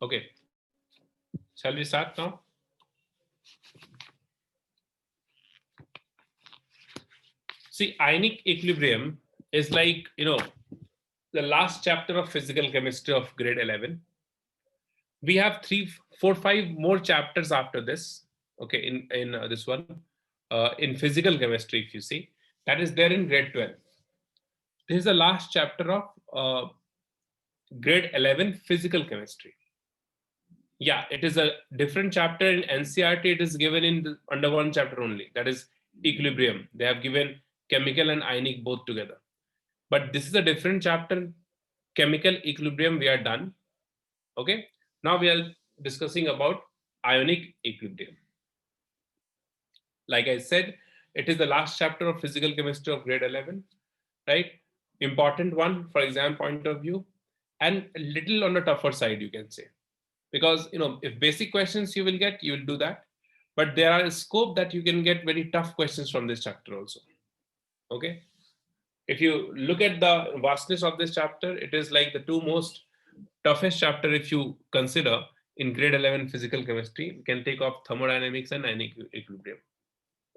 Okay, shall we start now? See, ionic equilibrium is like, the last chapter of physical chemistry of grade 11. We have 3, 4, 5 more chapters after this. Okay, in this one, in physical chemistry, if you see, that is there in grade 12. This is the last chapter of grade 11 physical chemistry. Yeah, it is a different chapter in NCERT. It is given under one chapter only, that is equilibrium. They have given chemical and ionic both together, but this is a different chapter. Chemical equilibrium we are done. Okay, now we are discussing about ionic equilibrium. Like I said, it is the last chapter of physical chemistry of grade 11, right? Important one for exam point of view, and a little on the tougher side, you can say, because if basic questions you will get, you will do that, but there are a scope that you can get very tough questions from this chapter also. Okay, if you look at the vastness of this chapter, it is like the two most toughest chapter if you consider in grade 11 physical chemistry. You can take off thermodynamics and ionic equilibrium.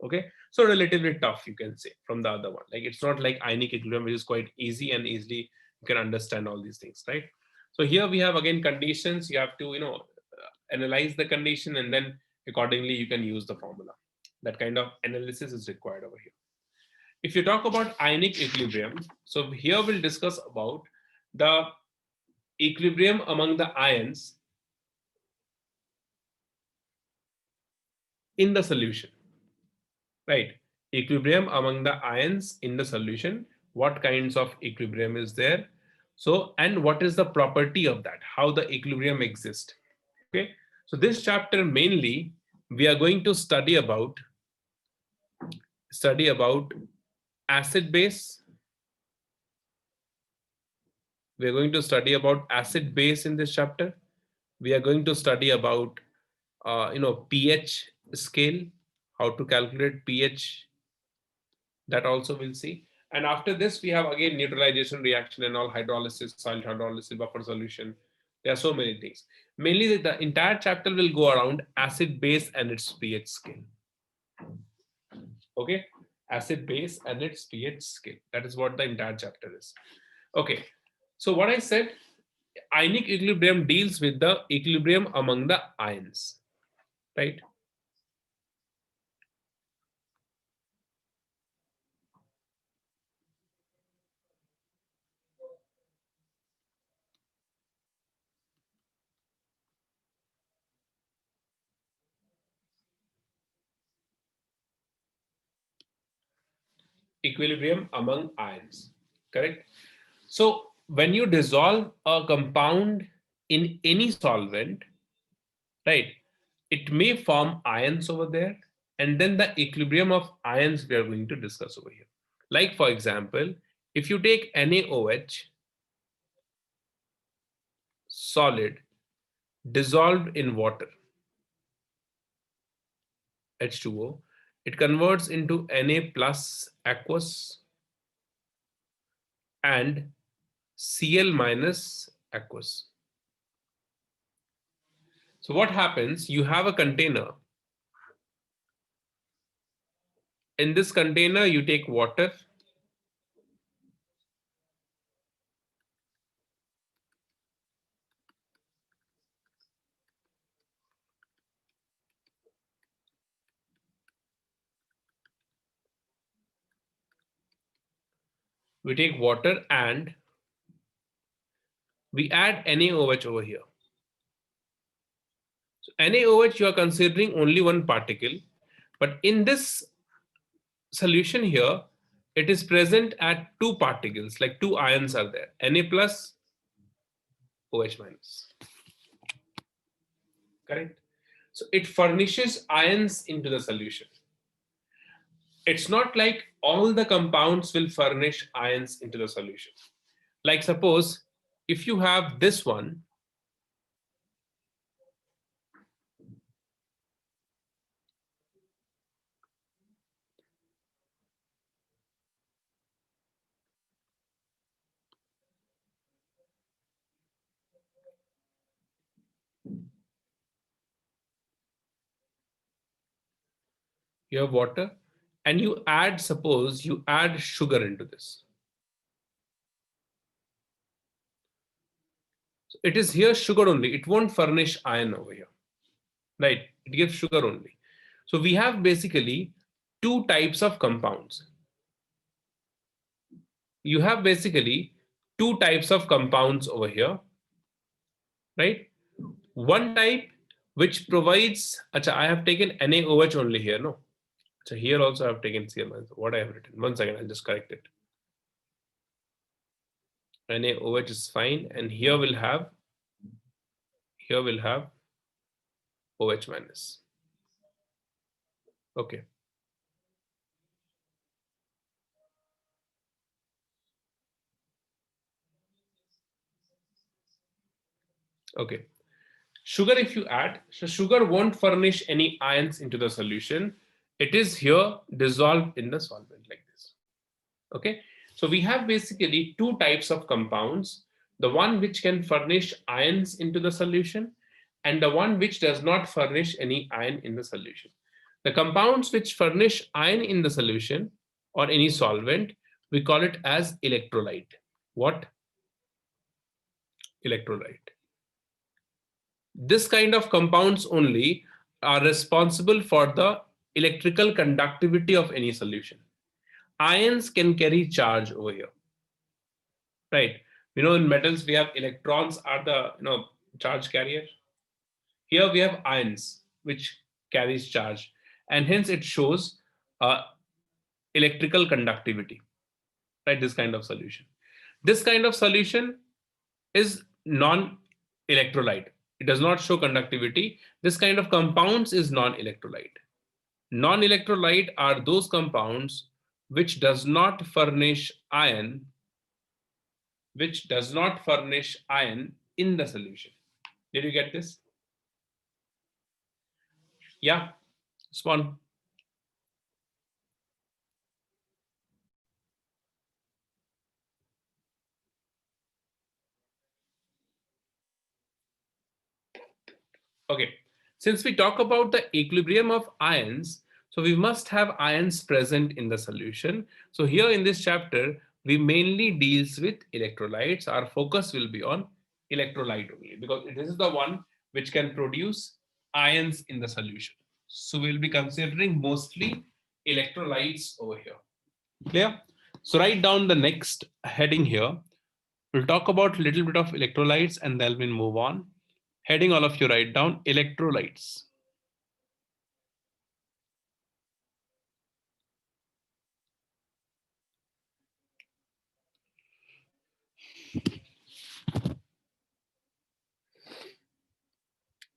Okay, so relatively tough, you can say, from the other one. Like, it's not like ionic equilibrium, which is quite easy and easily you can understand all these things, right? So here we have again conditions. You have to analyze the condition, and then accordingly you can use the formula. That kind of analysis is required over here. If you talk about ionic equilibrium, so here we'll discuss about the equilibrium among the ions in the solution, right? Equilibrium among the ions in the solution. What kinds of equilibrium is there? So, and what is the property of that? How the equilibrium exists? Okay, so this chapter mainly we are going to study about acid base. We are going to study about acid base in this chapter. We are going to study about pH scale, how to calculate pH. That also we'll see. And after this, we have again neutralization reaction and all, hydrolysis, solid hydrolysis, buffer solution. There are so many things. Mainly the entire chapter will go around acid base and its pH scale. Okay, acid base and its pH scale. That is what the entire chapter is. Okay, so what I said, ionic equilibrium deals with the equilibrium among the ions, right? Equilibrium among ions, correct? So when you dissolve a compound in any solvent, right, it may form ions over there, and then the equilibrium of ions we are going to discuss over here. Like for example, if you take NaOH solid dissolved in water, H2O, it converts into Na plus aqueous and Cl minus aqueous. So what happens? You have a container. In this container, you take water. We take water and we add NaOH over here. So NaOH, you are considering only one particle, but in this solution here, it is present at two particles, like two ions are there, Na plus, OH minus. Correct? So it furnishes ions into the solution. It's not like all the compounds will furnish ions into the solution. Like suppose if you have this one, you have water, and you add, suppose you add sugar into this. So it is here sugar only. It won't furnish iron over here, right? It gives sugar only. So we have basically two types of compounds. You have basically two types of compounds over here, right? One type which provides, acha, I have taken NaOH only here, no? So here also I have taken Cl-, what I have written. 1 second, I'll just correct it. NaOH is fine, and here we'll have OH minus. Okay. Okay. Sugar, if you add, so sugar won't furnish any ions into the solution. It is here dissolved in the solvent like this. Okay. So we have basically two types of compounds, the one which can furnish ions into the solution and the one which does not furnish any ion in the solution. The compounds which furnish ion in the solution or any solvent, we call it as electrolyte. What? Electrolyte. This kind of compounds only are responsible for the electrical conductivity of any solution. Ions can carry charge over here, right? In metals we have electrons are the charge carrier. Here we have ions which carries charge, and hence it shows electrical conductivity, right? This kind of solution. This kind of solution is non-electrolyte. It does not show conductivity. This kind of compounds is non-electrolyte. Non-electrolyte are those compounds which does not furnish ion, in the solution. Did you get this? Yeah, Spawn. Okay, since we talk about the equilibrium of ions, so we must have ions present in the solution. So here in this chapter, we mainly deals with electrolytes. Our focus will be on electrolyte only because this is the one which can produce ions in the solution. So we'll be considering mostly electrolytes over here. Clear? So write down the next heading here. We'll talk about a little bit of electrolytes and then we'll move on. Heading, all of you write down electrolytes.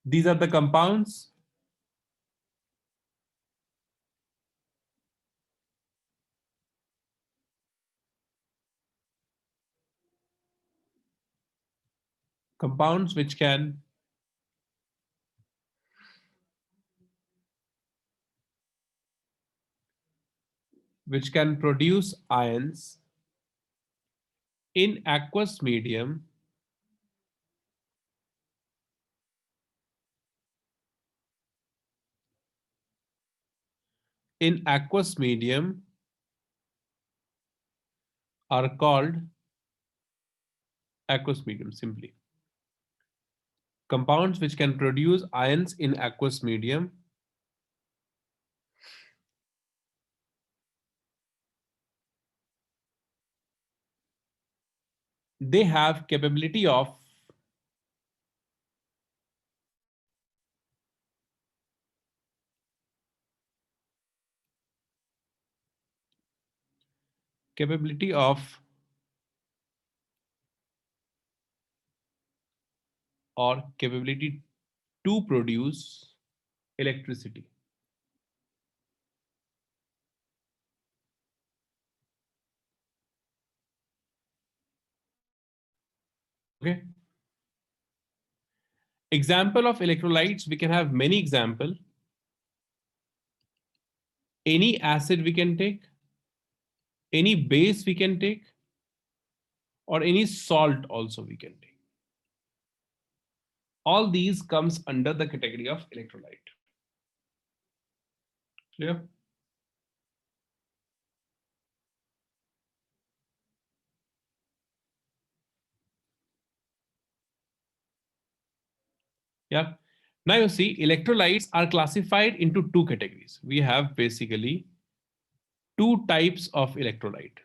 These are the compounds which can produce ions in aqueous medium are called aqueous medium simply. Compounds which can produce ions in aqueous medium they have capability of or capability to produce electricity. Okay. Example of electrolytes, we can have many example. Any acid we can take, any base we can take, or any salt also we can take. All these comes under the category of electrolyte. Clear? Yeah. Now you see, electrolytes are classified into two categories. We have basically two types of electrolyte.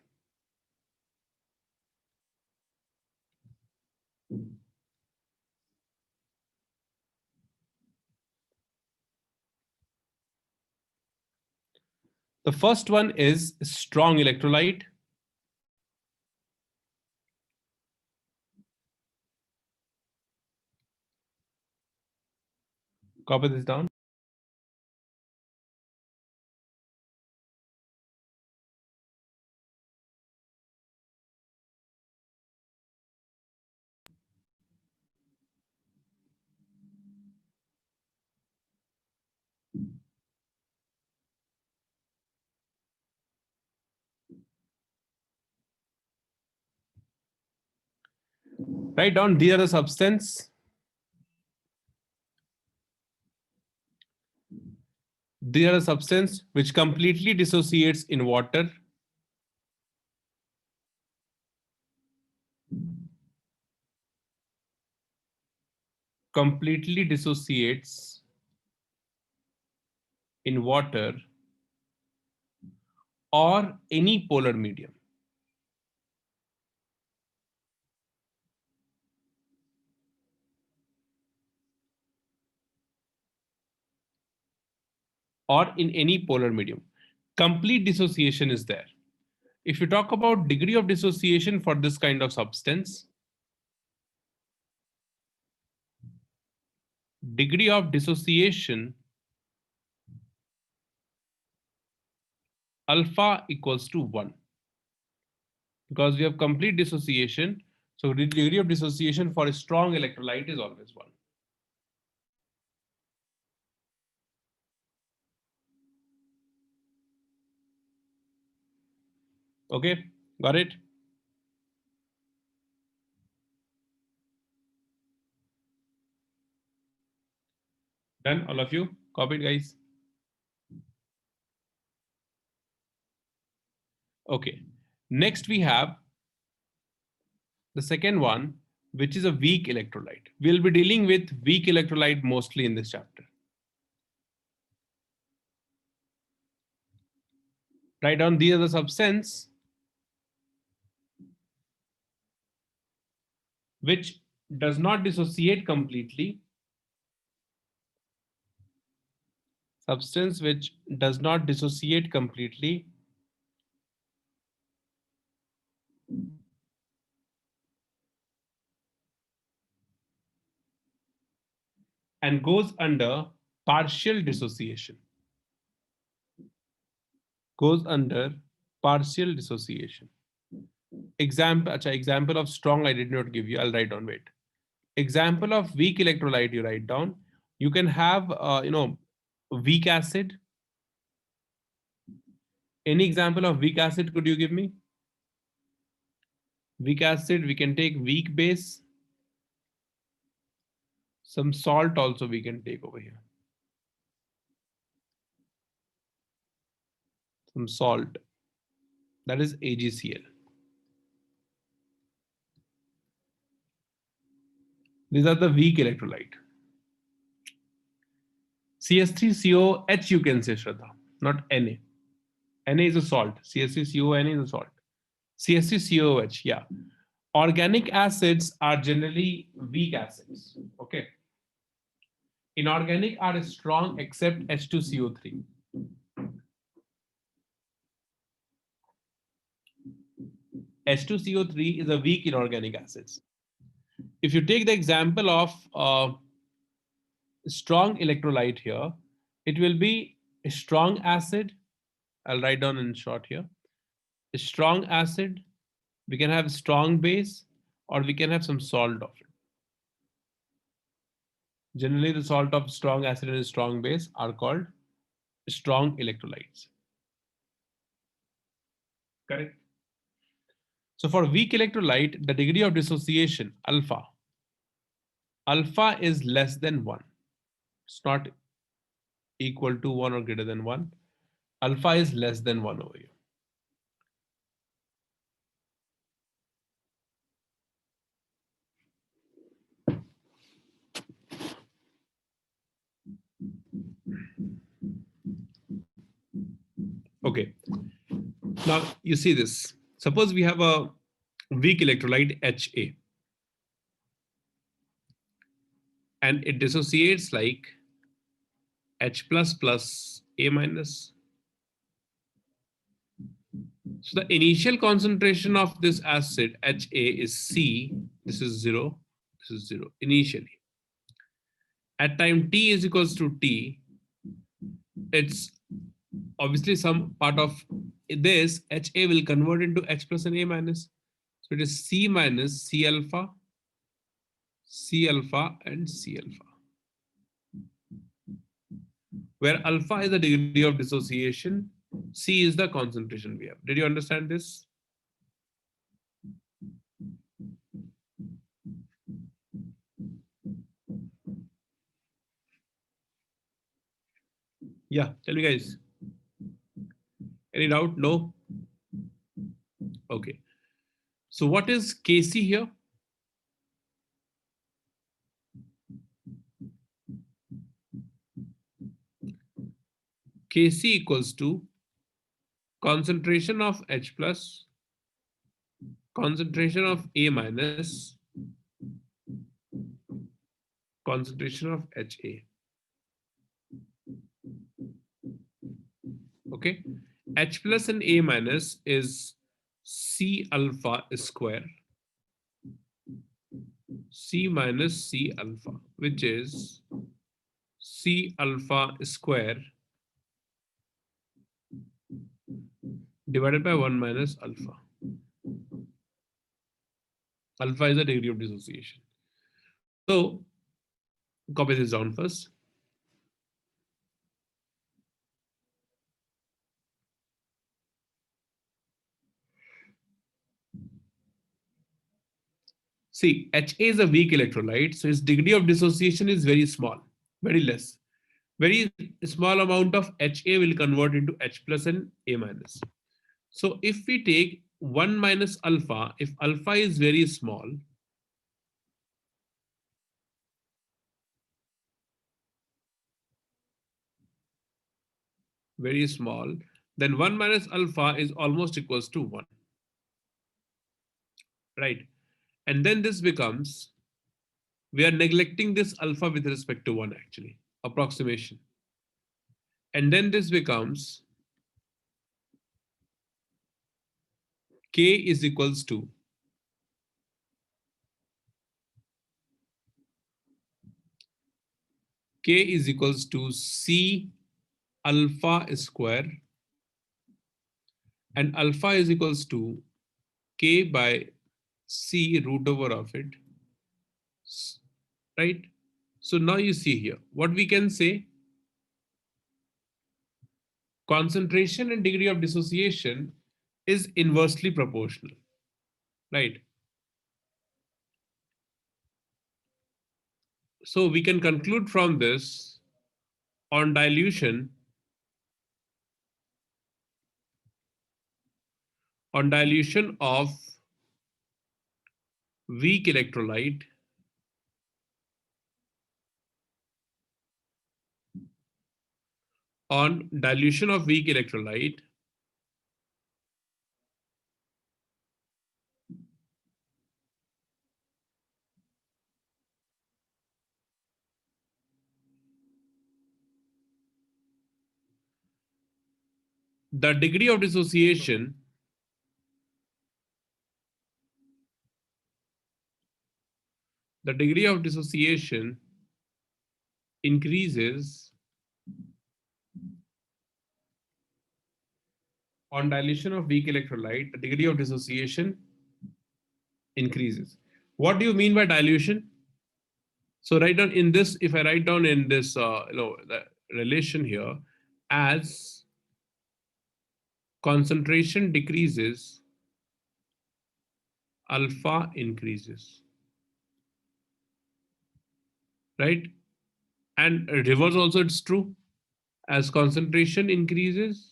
The first one is strong electrolyte. Copy this down. Write down these are the substance. These are the substance which completely dissociates in water. Completely dissociates in water or any polar medium. Or in any polar medium. Complete dissociation is there. If you talk about degree of dissociation for this kind of substance, degree of dissociation alpha equals to 1 because we have complete dissociation. So the degree of dissociation for a strong electrolyte is always 1. Okay, got it? Done, all of you? Copied, guys? Okay, next we have the second one, which is a weak electrolyte. We'll be dealing with weak electrolyte mostly in this chapter. Write down these are the substance which does not dissociate completely. Substance which does not dissociate completely and goes under partial dissociation. Goes under partial dissociation. Example of strong I did not give you. I'll write down. Wait. Example of weak electrolyte you write down. You can have weak acid. Any example of weak acid could you give me? Weak acid, we can take weak base. Some salt also we can take over here. Some salt. That is AgCl. These are the weak electrolyte. CS3COH you can say, Shraddha, not Na. Na is a salt. CS3CONA is a salt. CS3COH, yeah. Organic acids are generally weak acids. Okay. Inorganic are strong except H2CO3. H2CO3 is a weak inorganic acids. If you take the example of strong electrolyte here, it will be a strong acid. I'll write down in short here. A strong acid, we can have strong base, or we can have some salt of it. Generally, the salt of strong acid and strong base are called strong electrolytes. Correct. So for weak electrolyte, the degree of dissociation, alpha is less than 1. It's not equal to 1 or greater than 1. Alpha is less than 1 over here. Okay. Now you see this. Suppose we have a weak electrolyte Ha, and it dissociates like H plus A minus. So the initial concentration of this acid Ha is C. This is 0. This is 0 initially. At time t is equals to t, it's obviously some part of this Ha will convert into H plus and A minus. So it is C minus C alpha, and C alpha, where alpha is the degree of dissociation, C is the concentration we have. Did you understand this? Yeah, tell me guys. Any doubt? No? Okay. So what is Kc here? Kc equals to concentration of H plus, concentration of A minus, concentration of Ha. Okay. H plus and A minus is C alpha square, C minus C alpha, which is C alpha square divided by 1 minus alpha. Alpha is the degree of dissociation. So copy this down first. See, Ha is a weak electrolyte, so its degree of dissociation is very small, very less. Very small amount of Ha will convert into H plus and A minus. So if we take 1 minus alpha, if alpha is very small, then 1 minus alpha is almost equals to 1. Right? And then this becomes, we are neglecting this alpha with respect to 1 actually, approximation. And then this becomes K is equals to C alpha square, and alpha is equals to K by C root over of it, right? So now you see here, what we can say, concentration and degree of dissociation is inversely proportional, right? So we can conclude from this, on dilution, of weak electrolyte, the degree of dissociation increases on dilution of weak electrolyte, the degree of dissociation increases. What do you mean by dilution? So write down in this, if I write down in this, the relation here, as concentration decreases, alpha increases, right? And reverse also it's true. As concentration increases,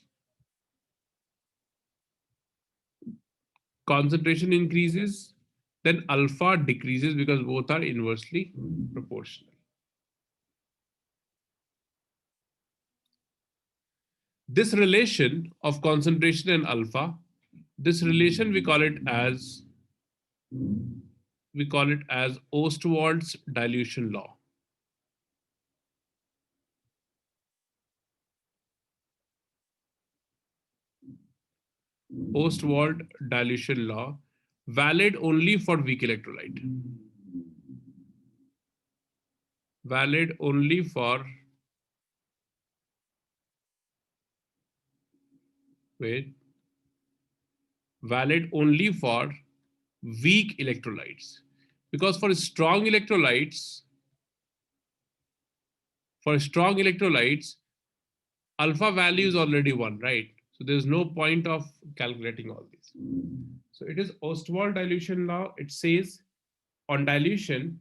then alpha decreases because both are inversely proportional. This relation of concentration and alpha, this relation we call it as Ostwald's dilution law. Ostwald dilution law, valid only for weak electrolyte. Valid only for, valid only for weak electrolytes. Because for strong electrolytes, alpha value is already 1, right? So there's no point of calculating all these. So it is Ostwald dilution law. It says on dilution,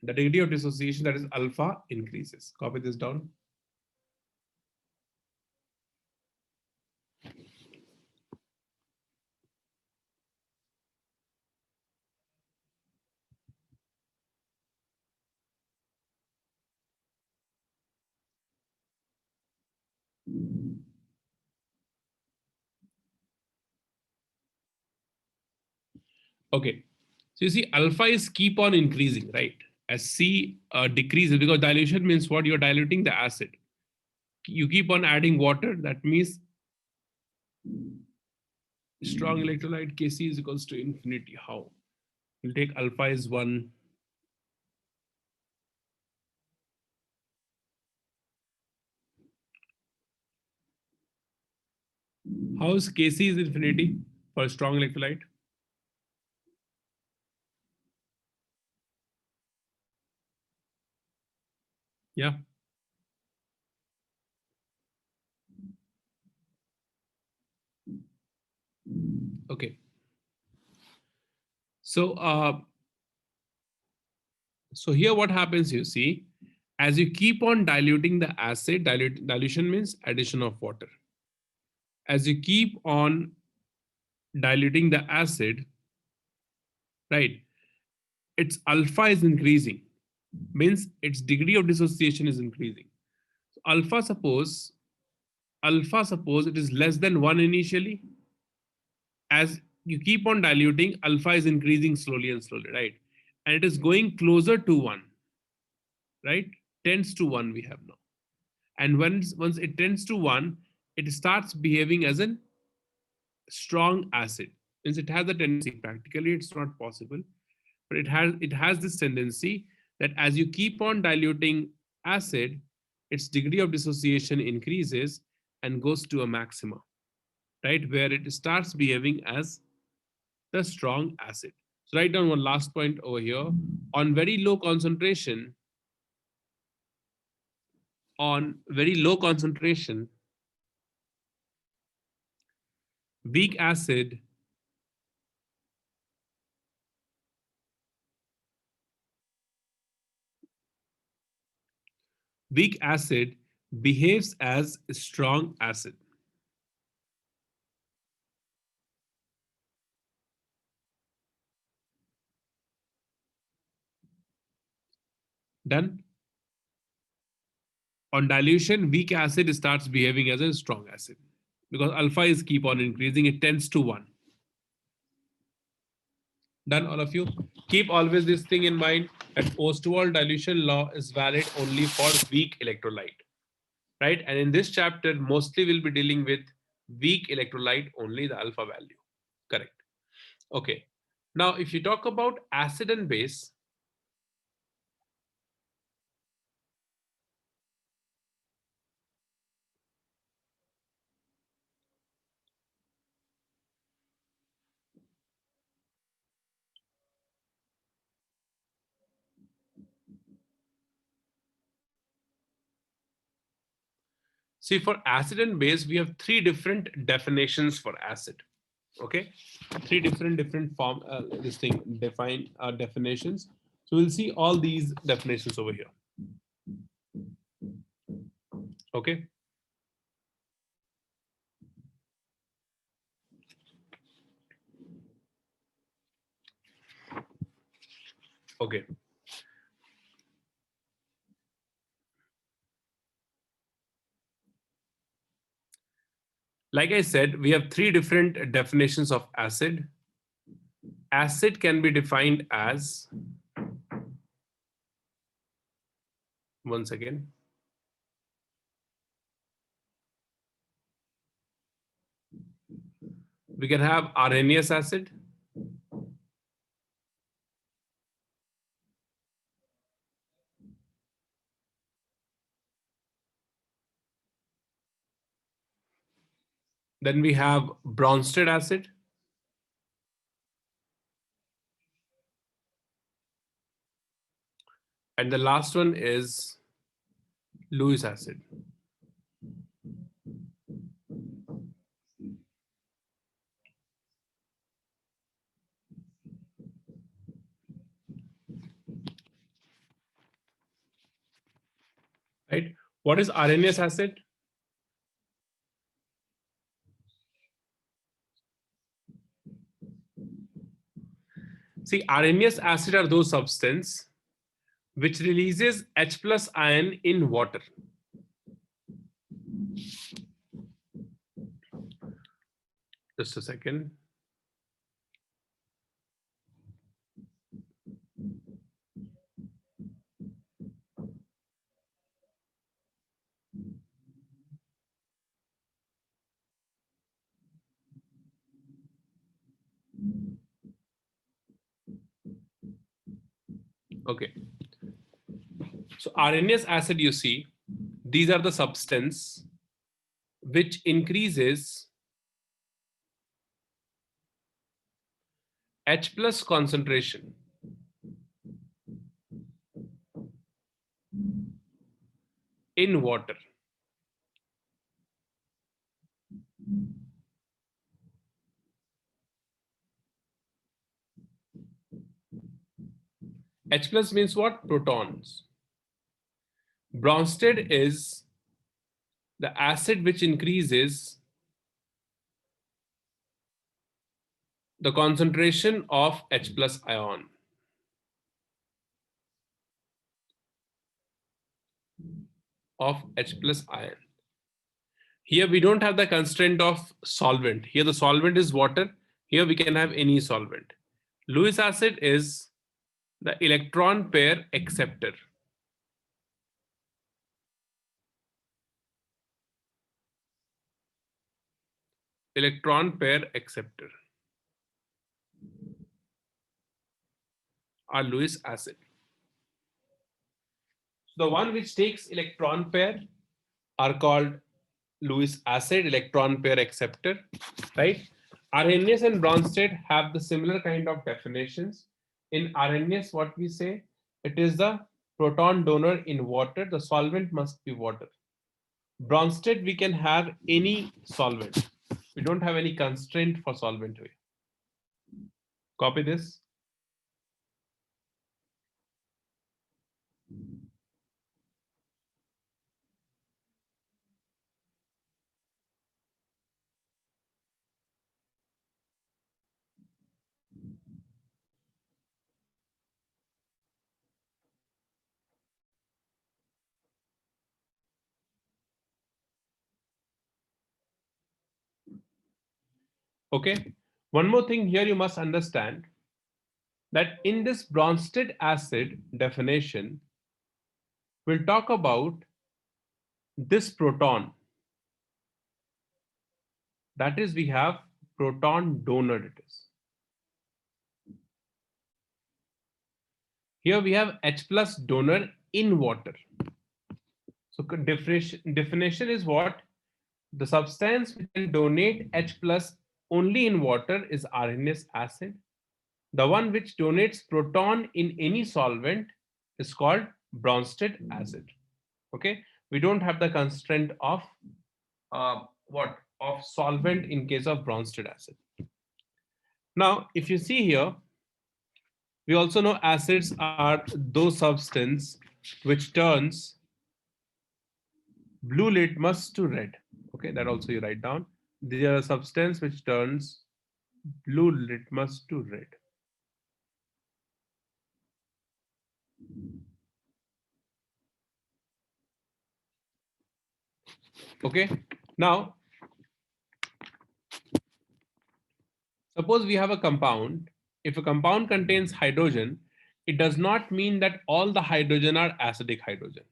the degree of dissociation, that is alpha, increases. Copy this down. Okay, so you see alpha is keep on increasing, right? As C decreases, because dilution means what? You're diluting the acid. You keep on adding water, that means strong electrolyte Kc is equals to infinity. How? We'll take alpha is 1. How is Kc is infinity for a strong electrolyte? Yeah. Okay. So so here what happens, you see, as you keep on diluting the acid, dilution means addition of water. As you keep on diluting the acid, right, its alpha is increasing, means its degree of dissociation is increasing. So alpha suppose it is less than 1 initially. As you keep on diluting, alpha is increasing slowly and slowly, right? And it is going closer to 1, right? Tends to 1 we have now. And once it tends to 1, it starts behaving as a strong acid. Since it has a tendency, practically it's not possible, but it has this tendency that as you keep on diluting acid, its degree of dissociation increases and goes to a maxima, right? Where it starts behaving as the strong acid. So write down one last point over here. On very low concentration, weak acid behaves as a strong acid. Done? On dilution, weak acid starts behaving as a strong acid because alpha is keep on increasing, it tends to 1. Done, all of you? Keep always this thing in mind that Ostwald dilution law is valid only for weak electrolyte, right? And in this chapter, mostly we'll be dealing with weak electrolyte, only the alpha value. Correct. Okay. Now, if you talk about acid and base, see, for acid and base, we have 3 different definitions for acid. Okay, 3 different form this thing define definitions. So we'll see all these definitions over here. Okay. Okay. Like I said, we have three different definitions of acid. Acid can be defined as, once again, we can have Arrhenius acid, then we have Bronsted acid, and the last one is Lewis acid. Right? What is Arrhenius acid? See, Arrhenius acid are those substances which releases H plus ion in water. Just a second. Okay. So Arrhenius acid, you see, these are the substance which increases H plus concentration in water. H plus means what? Protons. Bronsted is the acid which increases the concentration of H plus ion. Of H plus ion. Here we don't have the constraint of solvent. Here the solvent is water. Here we can have any solvent. Lewis acid is the electron pair acceptor. Electron pair acceptor are Lewis acid. The one which takes electron pair are called Lewis acid, electron pair acceptor, right? Arrhenius and Bronsted have the similar kind of definitions. In Arrhenius, what we say, it is the proton donor in water. The solvent must be water. Bronsted, we can have any solvent. We don't have any constraint for solvent here. Copy this. Okay. One more thing here you must understand that in this Bronsted acid definition, we'll talk about this proton. That is, we have proton donor, it is. Here we have H plus donor in water. So definition is what? The substance which can donate H plus only in water is Arrhenius acid. The one which donates proton in any solvent is called Bronsted acid. Okay, we don't have the constraint of what? Of solvent in case of Bronsted acid. Now, if you see here, we also know acids are those substance which turns blue litmus to red. Okay, that also you write down. They are a substance which turns blue litmus to red. Okay, now Suppose we have a compound. If a compound contains hydrogen, it does not mean that all the hydrogen are acidic hydrogen.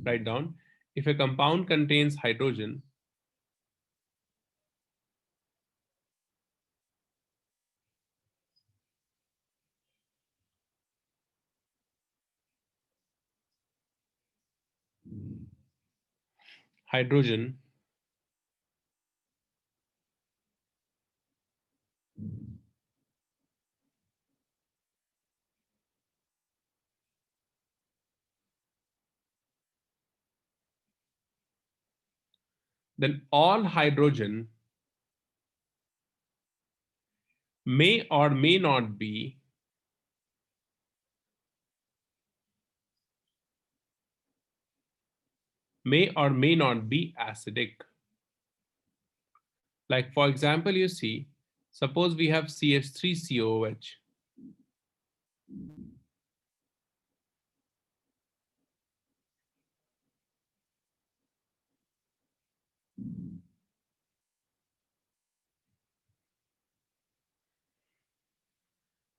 Write down, if a compound contains hydrogen, hydrogen then all hydrogen may or may not be acidic. Like for example, you see, suppose we have CH3COOH.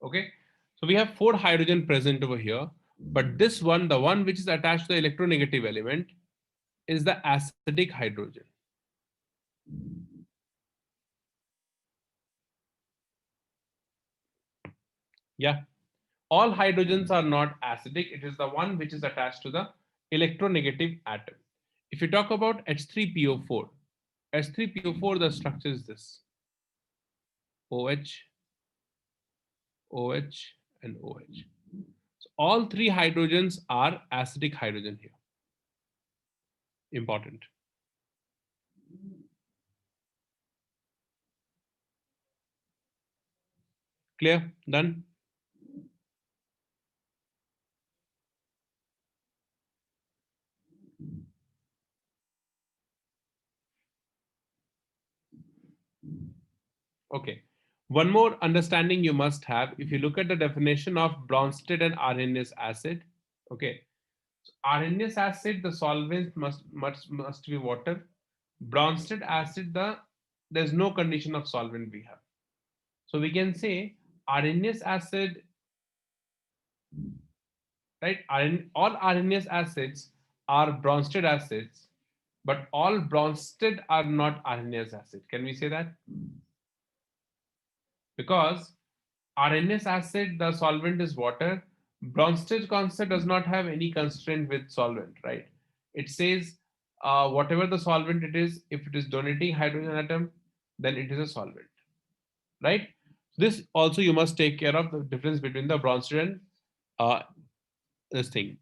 Okay, so we have 4 hydrogen present over here, but this one, the one which is attached to the electronegative element, is the acidic hydrogen. Yeah, all hydrogens are not acidic. It is the one which is attached to the electronegative atom. If you talk about H3PO4, H3PO4, the structure is this: OH, OH, and OH. So all 3 hydrogens are acidic hydrogen here. Important. Clear? Done? Okay. One more understanding you must have, if you look at the definition of Bronsted and Arrhenius acid, okay. So Arrhenius acid, the solvent must be water. Bronsted acid, there's no condition of solvent we have. So we can say Arrhenius acid, right? All Arrhenius acids are Bronsted acids, but all Bronsted are not Arrhenius acid. Can we say that? Because Arrhenius acid, the solvent is water. Bronsted concept does not have any constraint with solvent, right? It says whatever the solvent it is, if it is donating hydrogen atom, then it is a solvent, right? This also you must take care of the difference between the Bronsted and uh, this thing,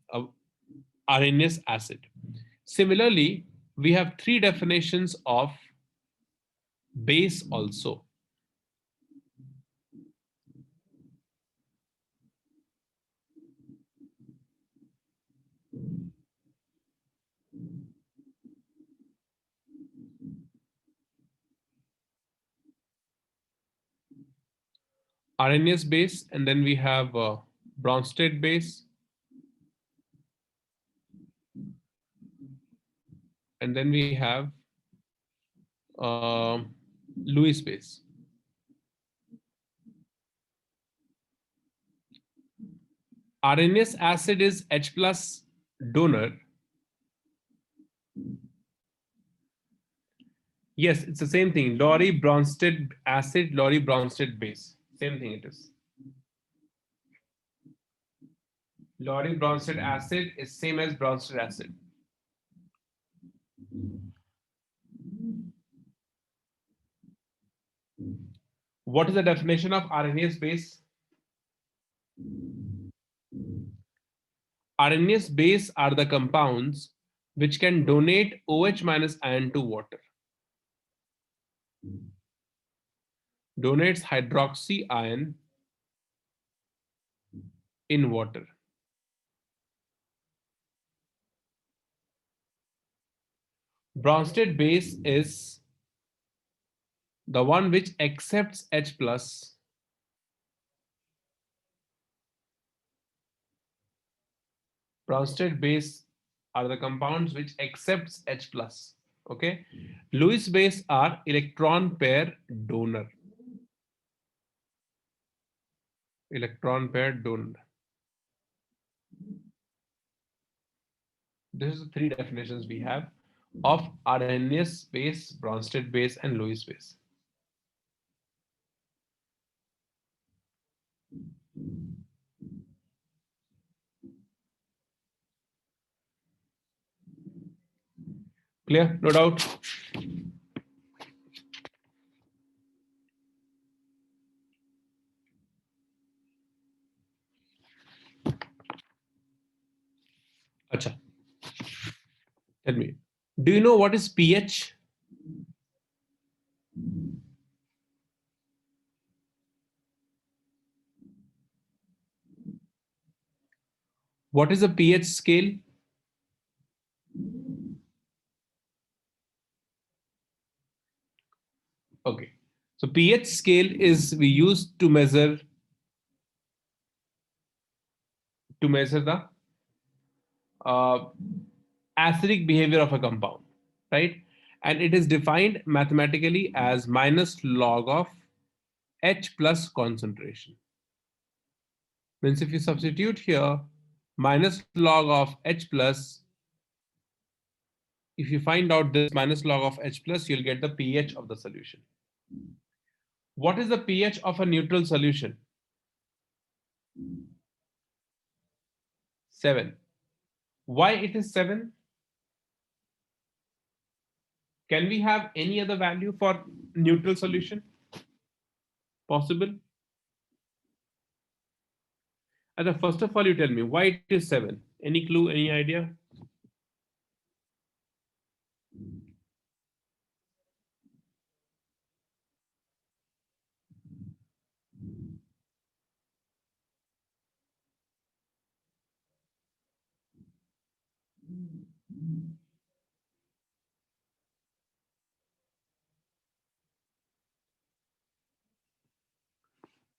Arrhenius acid. Similarly, we have 3 definitions of base also. Arrhenius base, and then we have Bronsted base, and then we have Lewis base. Arrhenius acid is H plus donor. Yes, it's the same thing. Laurie Bronsted acid, Laurie Bronsted base. Same thing it is. Laurie Bronsted acid is same as Bronsted acid. What is the definition of Arrhenius base? Arrhenius base are the compounds which can donate OH minus ion to water. Donates hydroxy ion in water. Bronsted base is the one which accepts H plus Bronsted base are the compounds which accepts H plus. Okay. Lewis base are electron pair donor. electron pair don't. This is the three definitions we have of Arrhenius space, Bronsted base, and Lewis space. Clear? No doubt? Acha. Tell me, do you know what is pH? What is a pH scale? Okay. So pH scale is we use to measure the acidic behavior of a compound, right? And it is defined mathematically as minus log of H plus concentration. Means if you substitute here minus log of H plus, if you find out this minus log of H plus, you'll get the pH of the solution. What is the pH of a neutral solution? 7. Why it is 7? Can we have any other value for neutral solution? Possible? And first of all, you tell me why it is 7. Any clue, any idea?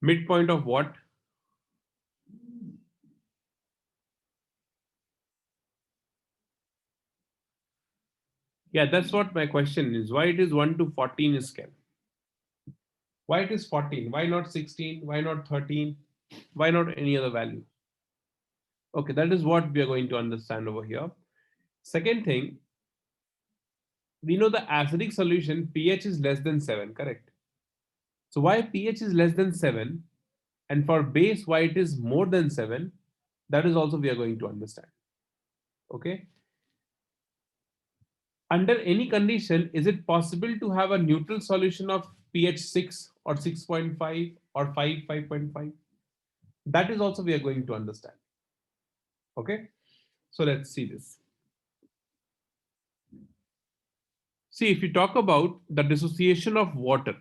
Midpoint of what? Yeah, that's what my question is. Why it is 1 to 14 scale? Why it is 14? Why not 16? Why not 13? Why not any other value? Okay, that is what we are going to understand over here. Second thing, we know the acidic solution pH is less than 7, correct? So why pH is less than 7 and for base why it is more than 7, that is also we are going to understand. Okay. Under any condition, is it possible to have a neutral solution of pH 6 or 6.5 or 5, 5.5? That is also we are going to understand. Okay. So let's see this. See, if you talk about the dissociation of water,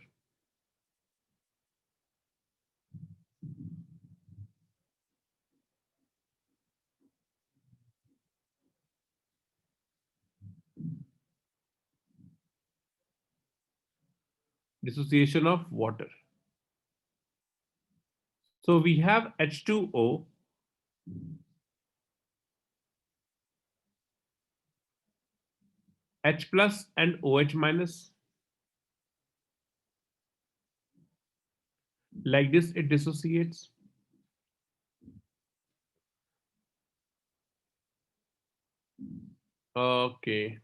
dissociation of water. So we have H2O, H plus and OH minus. Like this, it dissociates. Okay.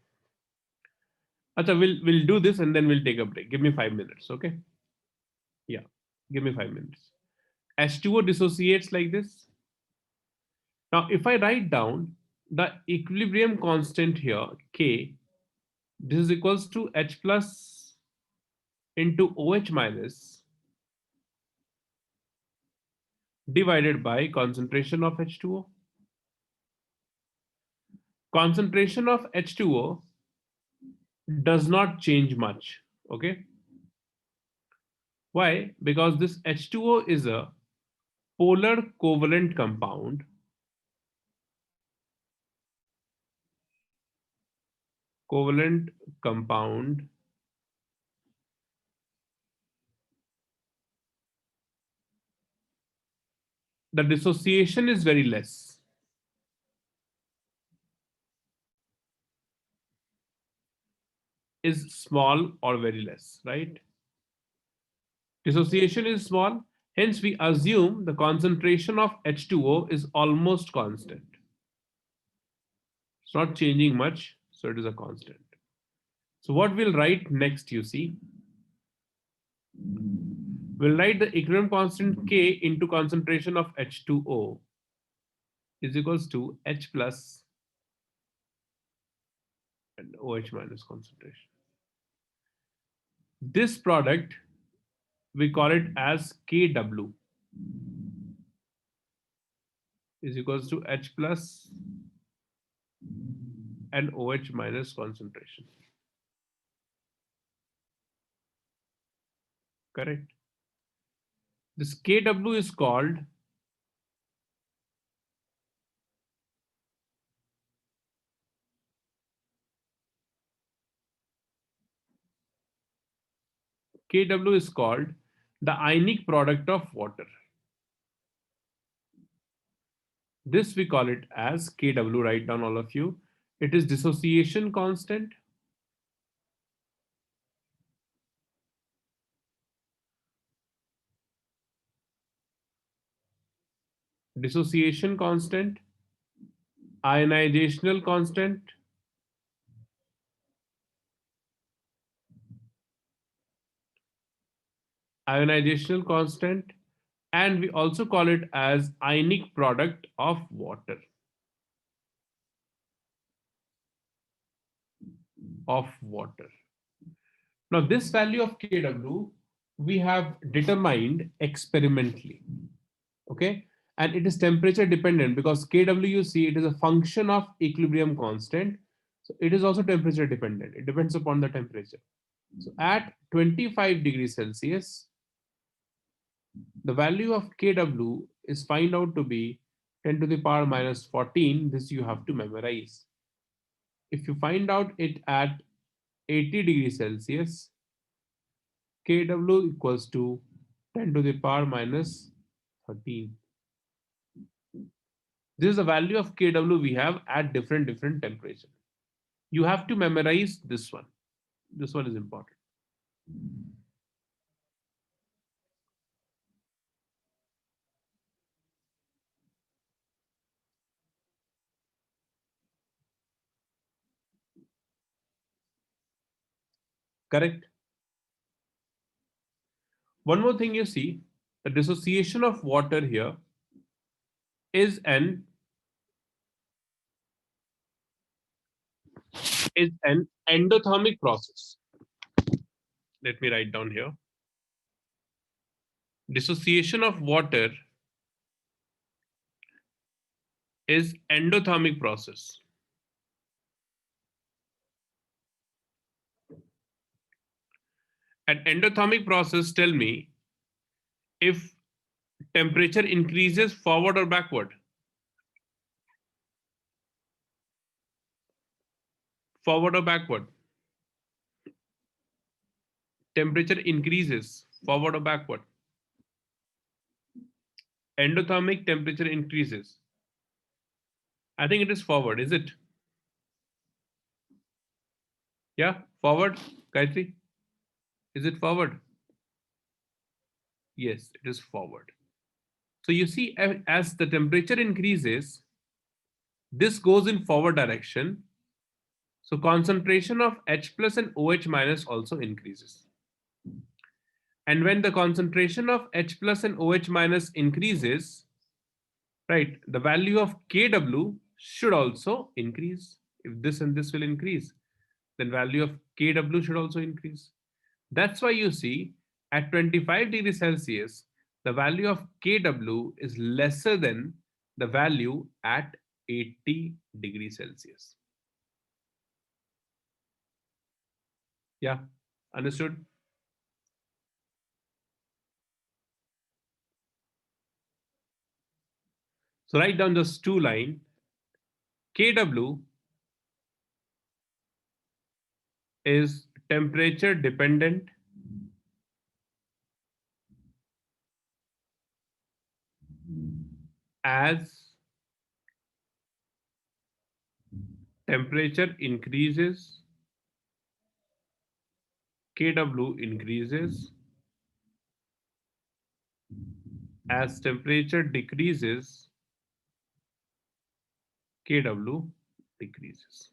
Achha, we'll do this and then we'll take a break. Give me 5 minutes, okay? Yeah, give me 5 minutes. H2O dissociates like this. Now, if I write down the equilibrium constant here, K, this is equals to H plus into OH minus divided by concentration of H2O. Concentration of H2O does not change much, okay? Why? Because this H2O is a polar covalent compound. Covalent compound the dissociation is very less. Is small or very less, right? Dissociation is small, Hence, we assume the concentration of H2O is almost constant. It's not changing much, so it is a constant. So what we'll write next, you see, we'll write the equilibrium constant K into concentration of H2O is equals to H plus and OH minus concentration. This product, we call it as KW is equals to H plus and OH minus concentration. Correct. This KW is called the ionic product of water. This we call it as KW, write down all of you. It is dissociation constant. Dissociation constant, ionization constant, ionization constant, and we also call it as ionic product of water. Now this value of KW we have determined experimentally, okay? And it is temperature dependent because KW, you see, it is a function of equilibrium constant. So it is also temperature dependent. It depends upon the temperature. So at 25 degrees Celsius, the value of KW is find out to be 10 to the power minus 14. This you have to memorize. If you find out it at 80 degrees Celsius, KW equals to 10 to the power minus 13. This is the value of KW we have at different temperature. You have to memorize this one. This one is important. Correct. One more thing you see, the dissociation of water here is an endothermic process. Let me write down here. Dissociation of water is endothermic process. An endothermic process, tell me if temperature increases forward or backward. Forward or backward. Temperature increases forward or backward. Endothermic temperature increases. I think it is forward, is it? Yeah, forward, Gayatri. Is it forward? Yes, it is forward. So you see, as the temperature increases, this goes in forward direction. So concentration of H plus and OH minus also increases. And when the concentration of H plus and OH minus increases, right, the value of KW should also increase. If this and this will increase, then value of KW should also increase. That's why you see at 25 degrees Celsius, the value of KW is lesser than the value at 80 degrees Celsius. Yeah, understood? So write down just two lines. KW is temperature dependent as temperature increases, KW increases. as temperature decreases, Kw decreases.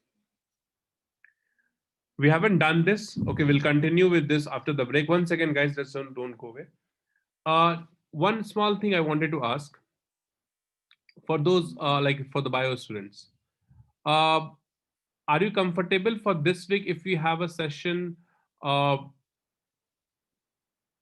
We haven't done this. Okay, we'll continue with this after the break. One second, guys, just don't go away. One small thing I wanted to ask for those like for the bio students. Uh, are you comfortable for this week if we have a session